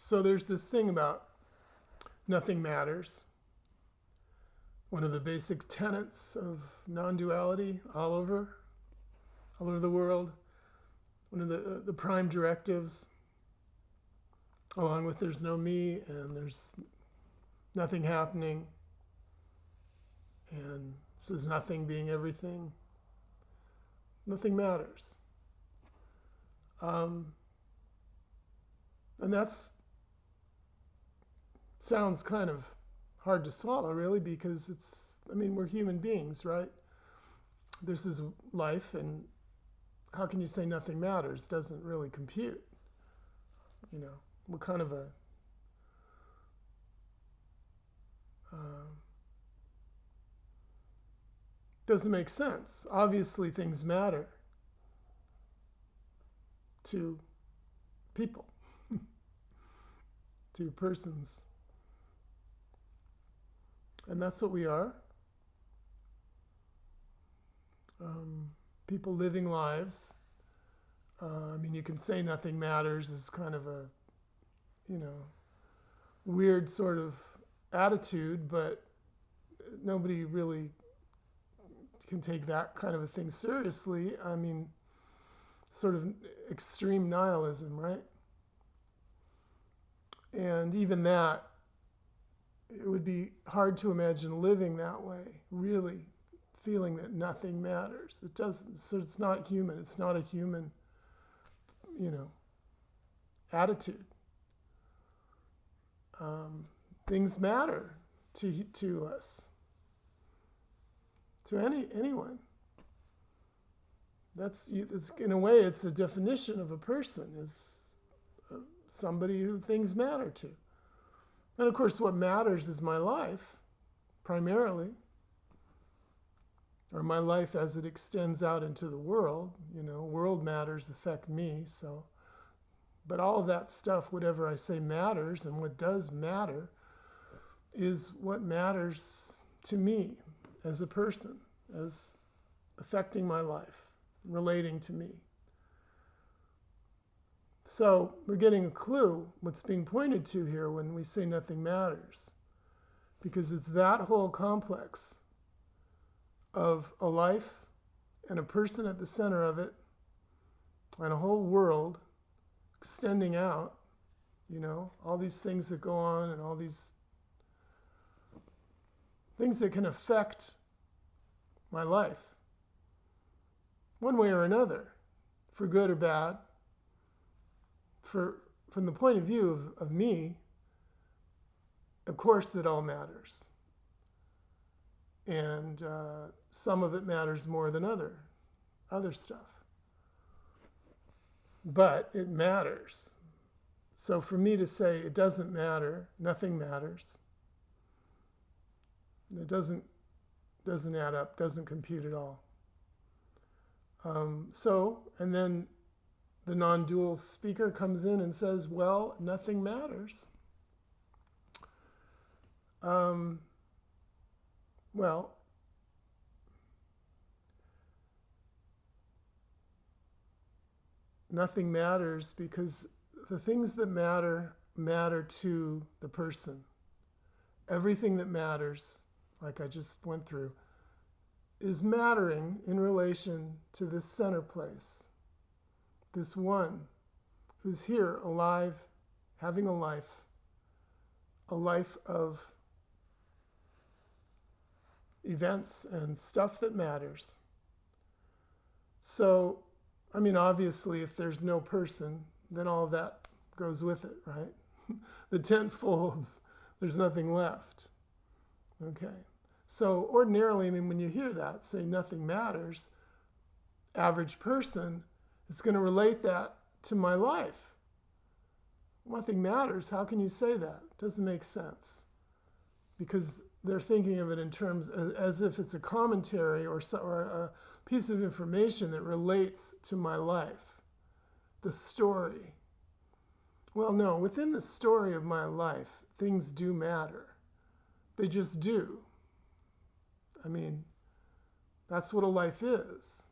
So there's this thing about nothing matters. One of the basic tenets of non-duality all over the world. One of the prime directives, along with there's no me and there's nothing happening, and this is nothing being everything. Nothing matters. And that's sounds kind of hard to swallow, really, because we're human beings, right? This is life, and how can you say nothing matters? Doesn't really compute. What kind of a doesn't make sense. Obviously, things matter to people, to persons. And that's what we are. People living lives. You can say nothing matters is kind of a, weird sort of attitude, but nobody really can take that kind of a thing seriously. Sort of extreme nihilism, right? And even that, it would be hard to imagine living that way, really feeling that nothing matters. It doesn't, so it's not human. It's not a human, attitude. Things matter to us, to anyone. That's in a way, it's a definition of a person, is somebody who things matter to. And of course, what matters is my life, primarily, or my life as it extends out into the world. World matters affect me, so. But all of that stuff, whatever I say matters, and what does matter, is what matters to me as a person, as affecting my life, relating to me. So we're getting a clue what's being pointed to here when we say nothing matters, because it's that whole complex of a life and a person at the center of it, and a whole world extending out, all these things that go on, and all these things that can affect my life one way or another, for good or bad. From the point of view of me, of course it all matters. And some of it matters more than other stuff. But it matters. So for me to say it doesn't matter, nothing matters, it doesn't add up, doesn't compute at all. And then the non-dual speaker comes in and says, well, nothing matters. Nothing matters because the things that matter to the person. Everything that matters, like I just went through, is mattering in relation to this center place. This one who's here, alive, having a life of events and stuff that matters. So, obviously, if there's no person, then all of that goes with it, right? The tent folds, there's nothing left. Okay. So ordinarily, when you hear that, say nothing matters, average person is going to relate that to my life. Nothing matters. How can you say that? It doesn't make sense. Because they're thinking of it in terms as if it's a commentary or a piece of information that relates to my life, the story. Well, no, within the story of my life, things do matter. They just do. That's what a life is,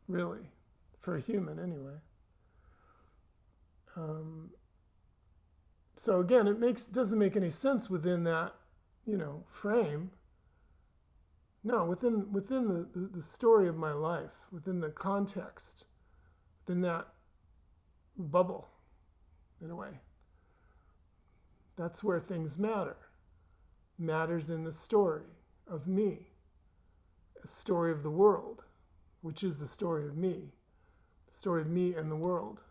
really, for a human anyway. So again, doesn't make any sense within that, frame. No, within the story of my life, within the context, within that bubble, in a way. That's where things matter. Matters in the story of me, a story of the world, which is the story of me, the story of me and the world,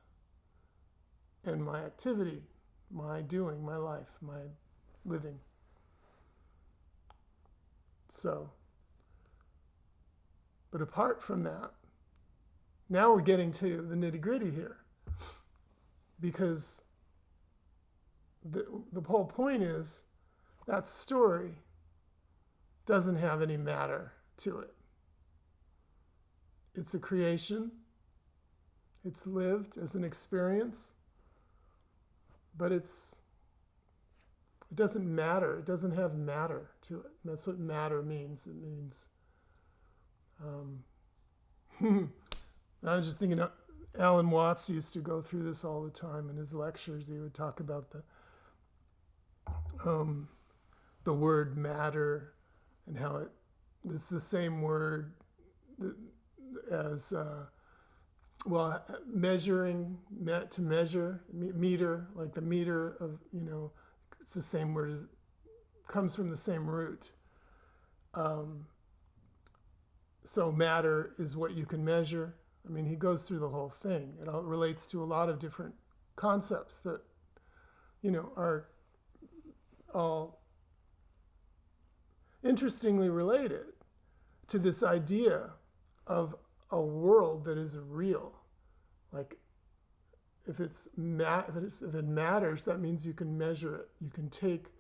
and my activity, my doing, my life, my living. So, but apart from that, now we're getting to the nitty-gritty here, because the whole point is that story doesn't have any matter to it. It's a creation. It's lived as an experience, but it doesn't matter. It doesn't have matter to it. And that's what matter means. It means, I was just thinking, Alan Watts used to go through this all the time in his lectures. He would talk about the word matter and how it's the same word as, measuring, to measure, meter, like the meter of, it's the same word, comes from the same root. So matter is what you can measure. I mean, he goes through the whole thing. It all relates to a lot of different concepts that, are all interestingly related to this idea of a world that is real. Like, if it matters, that means you can measure it. You can take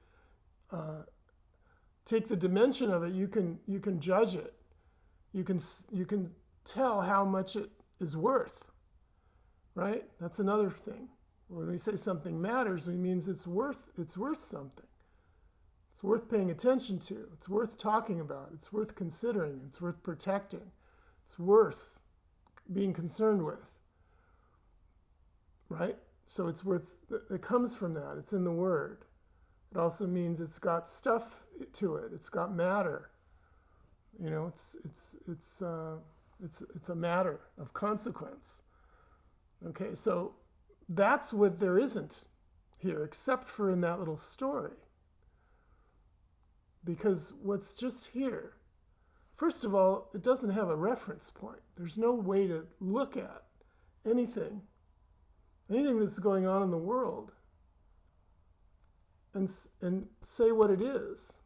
the dimension of it. You can judge it. You can tell how much it is worth. Right? That's another thing. When we say something matters, it means it's worth something. It's worth paying attention to. It's worth talking about. It's worth considering. It's worth protecting. It's worth being concerned with. Right? So it comes from that. It's in the word. It also means it's got stuff to it. It's got matter. It's a matter of consequence. Okay, so that's what there isn't here, except for in that little story. Because what's just here, first of all, it doesn't have a reference point. There's no way to look at anything that's going on in the world and say what it is,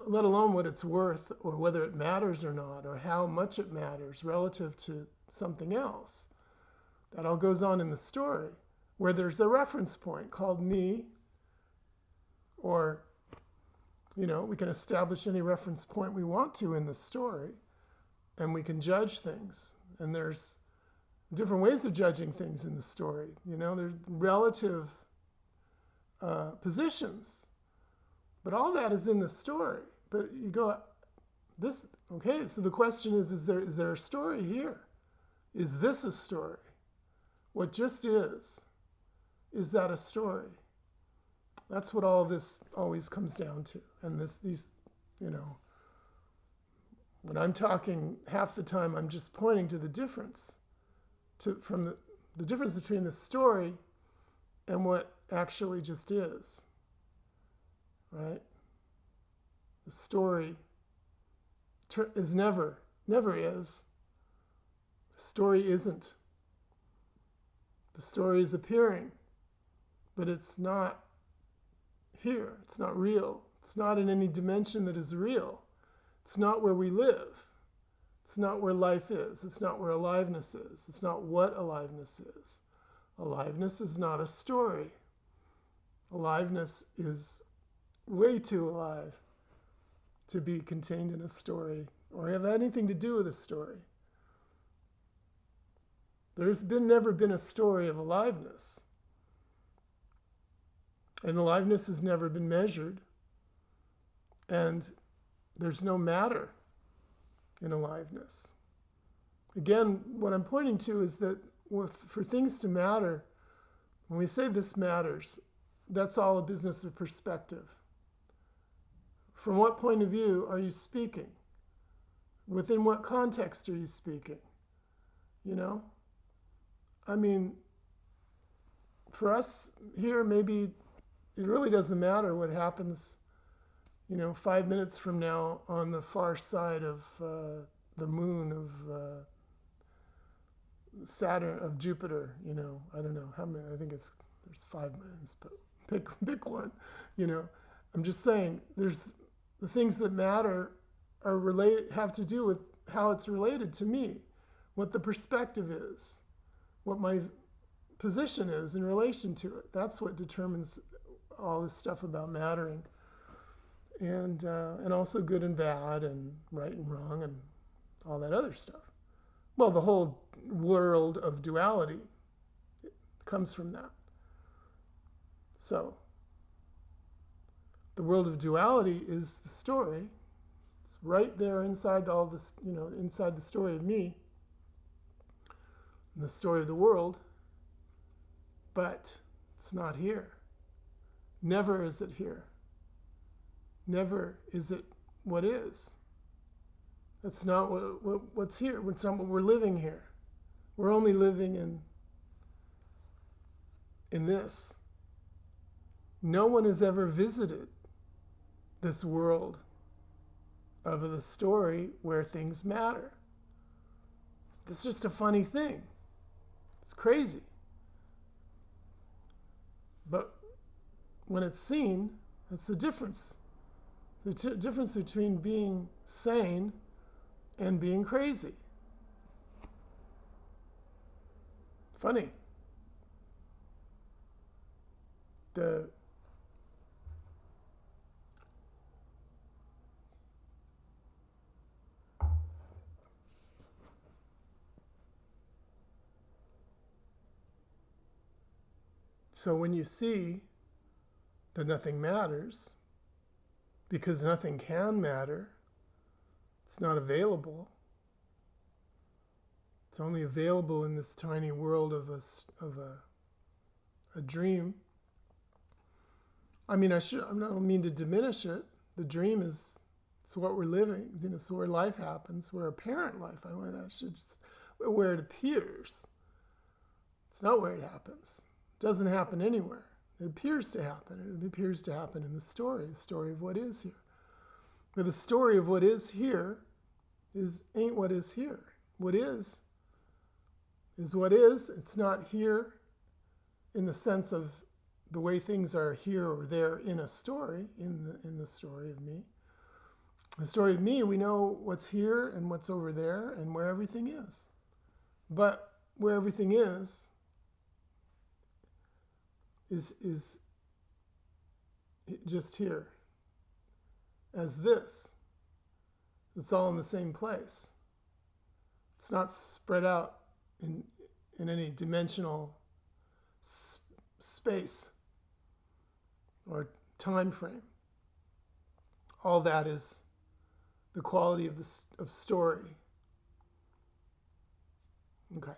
let alone what it's worth or whether it matters or not or how much it matters relative to something else. That all goes on in the story where there's a reference point called me, or we can establish any reference point we want to in the story, and we can judge things. And there's different ways of judging things in the story. There's relative positions. But all that is in the story. But you go, so the question is there a story here? Is this a story? What just is that a story? That's what all of this always comes down to. And when I'm talking, half the time I'm just pointing to the difference, from the difference between the story and what actually just is. Right? The story is never is. The story isn't. The story is appearing, but it's not here. It's not real. It's not in any dimension that is real. It's not where we live. It's not where life is. It's not where aliveness is. It's not what aliveness is. Aliveness is not a story. Aliveness is way too alive to be contained in a story or have anything to do with a story. There's never been a story of aliveness. And aliveness has never been measured. And there's no matter in aliveness. Again, what I'm pointing to is that for things to matter, when we say this matters, that's all a business of perspective. From what point of view are you speaking? Within what context are you speaking? You know? I mean, for us here, maybe it really doesn't matter what happens, 5 minutes from now on the far side of the moon of Saturn, of Jupiter. I don't know how many. I think there's 5 moons, but pick one. I'm just saying, there's the things that matter have to do with how it's related to me, what the perspective is, what my position is in relation to it. That's what determines all this stuff about mattering, and also good and bad, and right and wrong, and all that other stuff. Well, the whole world of duality comes from that. So, the world of duality is the story. It's right there inside all this, inside the story of me, and the story of the world, but it's not here. Never is it here. Never is it what is. That's not what's here. It's not what we're living here. We're only living in this. No one has ever visited this world of the story where things matter. It's just a funny thing. It's crazy. But when it's seen, that's the difference. The difference between being sane and being crazy. Funny. So when you see that nothing matters, because nothing can matter, it's not available. It's only available in this tiny world of a dream. I mean, I don't mean to diminish it. The dream it's what we're living. It's where life happens, where apparent life. Where it appears. It's not where it happens. It doesn't happen anywhere. It appears to happen. It appears to happen in the story of what is here. But the story of what is here ain't what is here. What is what is. It's not here in the sense of the way things are here or there in a story, in the story of me. The story of me, we know what's here and what's over there and where everything is. But where everything is just here as this. It's all in the same place. It's not spread out in any dimensional space or time frame. All that is the quality of story. Okay.